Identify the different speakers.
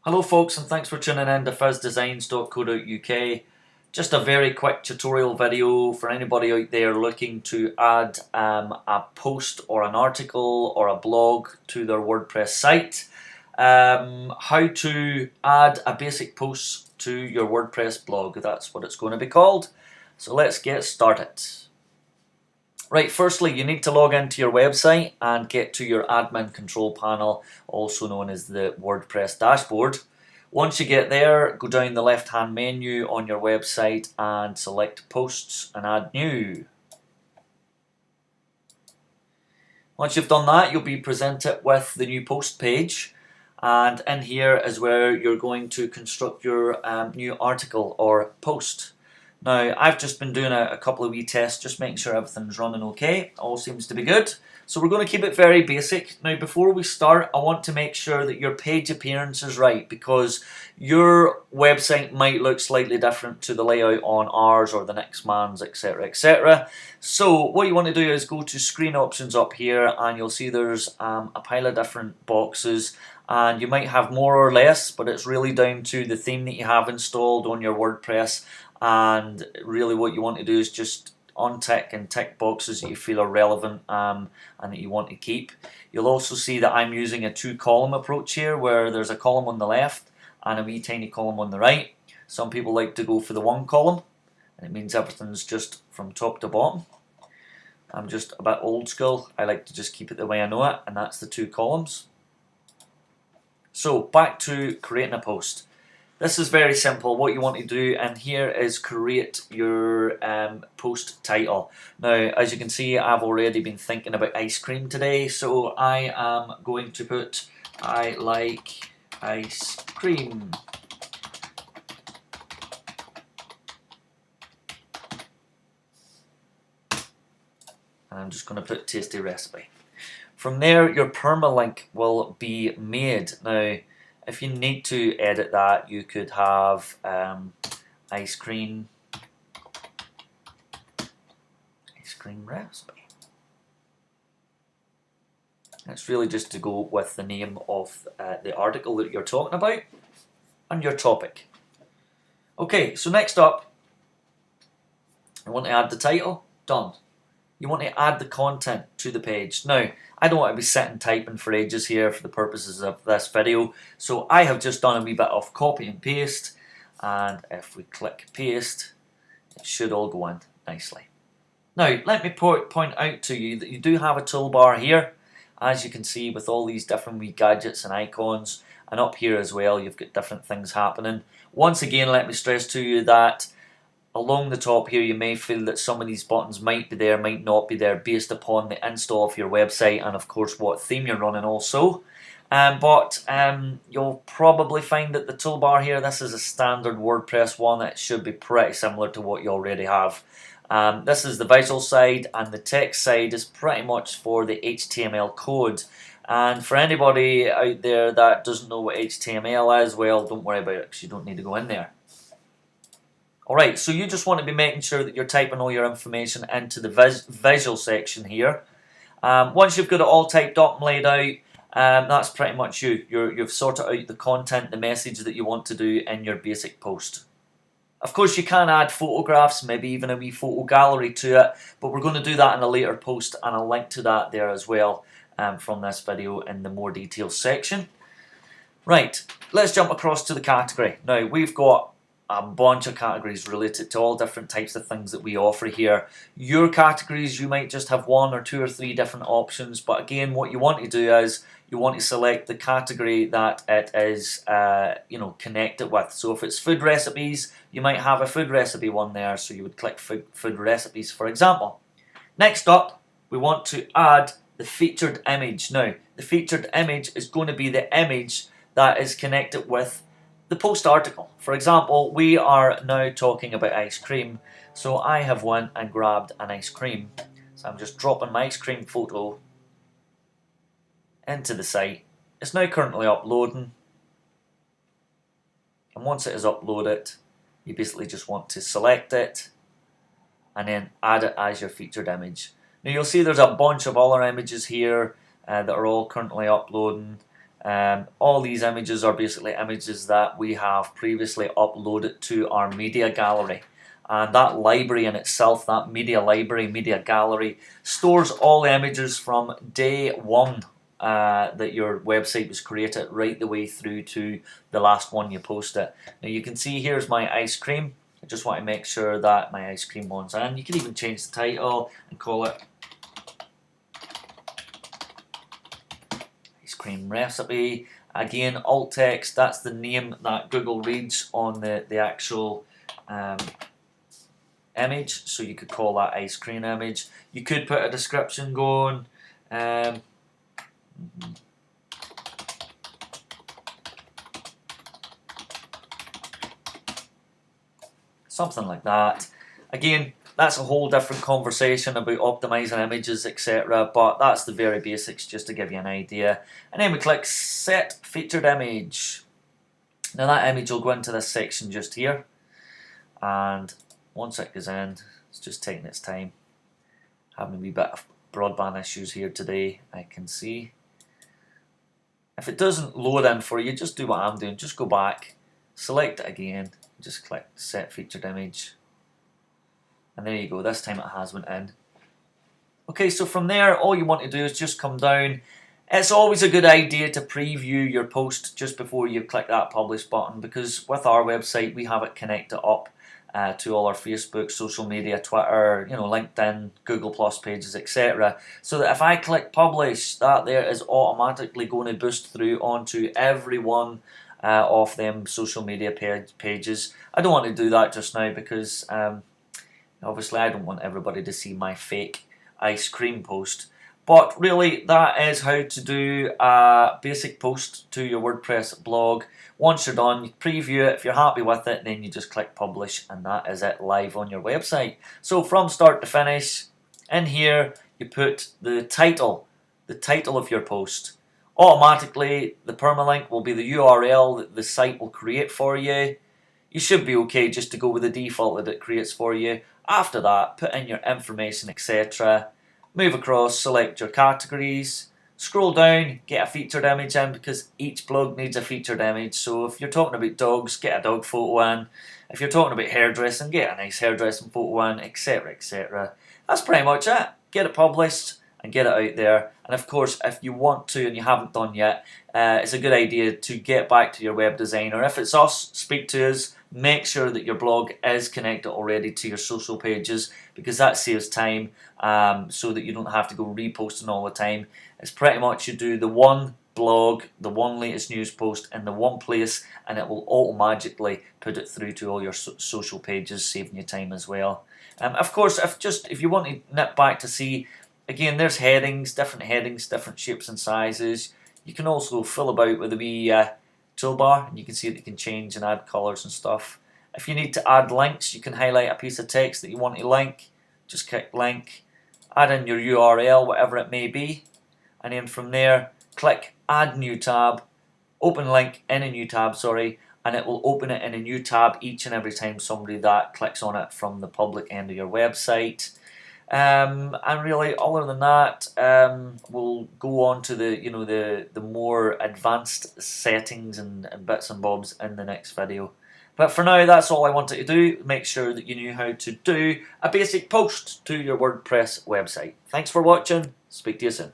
Speaker 1: Hello folks, and thanks for tuning in to fizzdesigns.co.uk. Just a very quick tutorial video for anybody out there looking to add a post or an article or a blog to their WordPress site. How to add a basic post to your WordPress blog, that's what it's going to be called. So let's get started. Right, firstly you need to log into your website and get to your admin control panel, also known as the WordPress dashboard. Once you get there, go down the left hand menu on your website and select Posts and Add New. Once you've done that, you'll be presented with the new post page, and in here is where you're going to construct your new article or post. Now, I've just been doing a couple of wee tests, just making sure everything's running okay. All seems to be good. So we're going to keep it very basic. Now, before we start, I want to make sure that your page appearance is right, because your website might look slightly different to the layout on ours or the next man's, etc, etc. So what you want to do is go to screen options up here, and you'll see there's a pile of different boxes, and you might have more or less, but it's really down to the theme that you have installed on your WordPress. And really what you want to do is just untick and tick boxes that you feel are relevant and that you want to keep. You'll also see that I'm using a two-column approach here, where there's a column on the left and a wee tiny column on the right. Some people like to go for the one column, and it means everything's just from top to bottom. I'm just a bit old school. I like to just keep it the way I know it, and that's the two columns. So back to creating a post. This is very simple. What you want to do in here is create your post title. Now, as you can see, I've already been thinking about ice cream today, so I am going to put I like ice cream. And I'm just going to put tasty recipe. From there, your permalink will be made. Now, if you need to edit that, you could have ice cream recipe. It's really just to go with the name of the article that you're talking about and your topic. Okay, so next up, you want to add the title. Done. You want to add the content to the page. Now, I don't want to be sitting typing for ages here for the purposes of this video, so I have just done a wee bit of copy and paste, and if we click paste, it should all go in nicely. Now, let me point out to you that you do have a toolbar here, as you can see, with all these different wee gadgets and icons, and up here as well you've got different things happening. Once again, let me stress to you that along the top here you may feel that some of these buttons might be there, might not be there, based upon the install of your website and of course what theme you're running also. But you'll probably find that the toolbar here, this is a standard WordPress one. It should be pretty similar to what you already have. This is the visual side, and the text side is pretty much for the HTML code. And for anybody out there that doesn't know what HTML is, well, don't worry about it, because you don't need to go in there. Alright, so you just want to be making sure that you're typing all your information into the visual section here. Once you've got it all typed up and laid out, that's pretty much you. You've sorted out the content, the message that you want to do in your basic post. Of course, you can add photographs, maybe even a wee photo gallery to it, but we're going to do that in a later post, and I'll link to that there as well from this video in the more details section. Right, let's jump across to the category. Now, we've got a bunch of categories related to all different types of things that we offer here. Your categories, you might just have one or two or three different options, but again, what you want to do is you want to select the category that it is connected with. So if it's food recipes, you might have a food recipe one there, so you would click food recipes, for example. Next up, we want to add the featured image. Now, the featured image is going to be the image that is connected with the post article. For example, we are now talking about ice cream, so I have went and grabbed an ice cream. So I'm just dropping my ice cream photo into the site. It's now currently uploading, and once it is uploaded, you basically just want to select it and then add it as your featured image. Now you'll see there's a bunch of other images here that are all currently uploading. All these images are basically images that we have previously uploaded to our media gallery. And that library in itself, that media library, media gallery, stores all the images from day one that your website was created right the way through to the last one you posted. Now you can see here's my ice cream. I just want to make sure that my ice cream one's in. You can even change the title and call it Ice Cream Recipe. Again, alt text, that's the name that Google reads on the actual image, so you could call that ice cream image. You could put a description going, something like that. Again, that's a whole different conversation about optimizing images, etc. But that's the very basics, just to give you an idea. And then we click Set Featured Image. Now that image will go into this section just here, and once it goes in, it's just taking its time. Having a wee bit of broadband issues here today, I can see. If it doesn't load in for you, just do what I'm doing. Just go back, select it again, just click Set Featured Image. And there you go, this time it has went in. Okay, so from there, all you want to do is just come down. It's always a good idea to preview your post just before you click that publish button, because with our website, we have it connected up to all our Facebook, social media, Twitter, LinkedIn, Google Plus pages, etc. So that if I click publish, that there is automatically going to boost through onto every one of them social media pages. I don't want to do that just now because obviously I don't want everybody to see my fake ice cream post. But really, that is how to do a basic post to your WordPress blog. Once you're done, you preview it. If you're happy with it, then you just click publish, and that is it, live on your website. So from start to finish, in here, you put the title of your post. Automatically, the permalink will be the URL that the site will create for you. You should be okay just to go with the default that it creates for you. After that, put in your information, etc. Move across, select your categories, scroll down, get a featured image in, because each blog needs a featured image. So if you're talking about dogs, get a dog photo in. If you're talking about hairdressing, get a nice hairdressing photo in, etc, etc. That's pretty much it. Get it published and get it out there. And of course, if you want to and you haven't done yet, it's a good idea to get back to your web designer. If it's us, speak to us. Make sure that your blog is connected already to your social pages, because that saves time, so that you don't have to go reposting all the time. It's pretty much you do the one blog, the one latest news post in the one place, and it will automatically put it through to all your social pages, saving you time as well. Of course, if you want to nip back to see, again, there's headings, different shapes and sizes. You can also fill about with a wee toolbar, and you can see that you can change and add colours and stuff. If you need to add links, you can highlight a piece of text that you want to link, just click link, add in your URL, whatever it may be, and then from there click add new tab, open link in a new tab, and it will open it in a new tab each and every time somebody that clicks on it from the public end of your website. And really, other than that, we'll go on to the more advanced settings and bits and bobs in the next video. But for now, that's all I wanted to do. Make sure that you knew how to do a basic post to your WordPress website. Thanks for watching. Speak to you soon.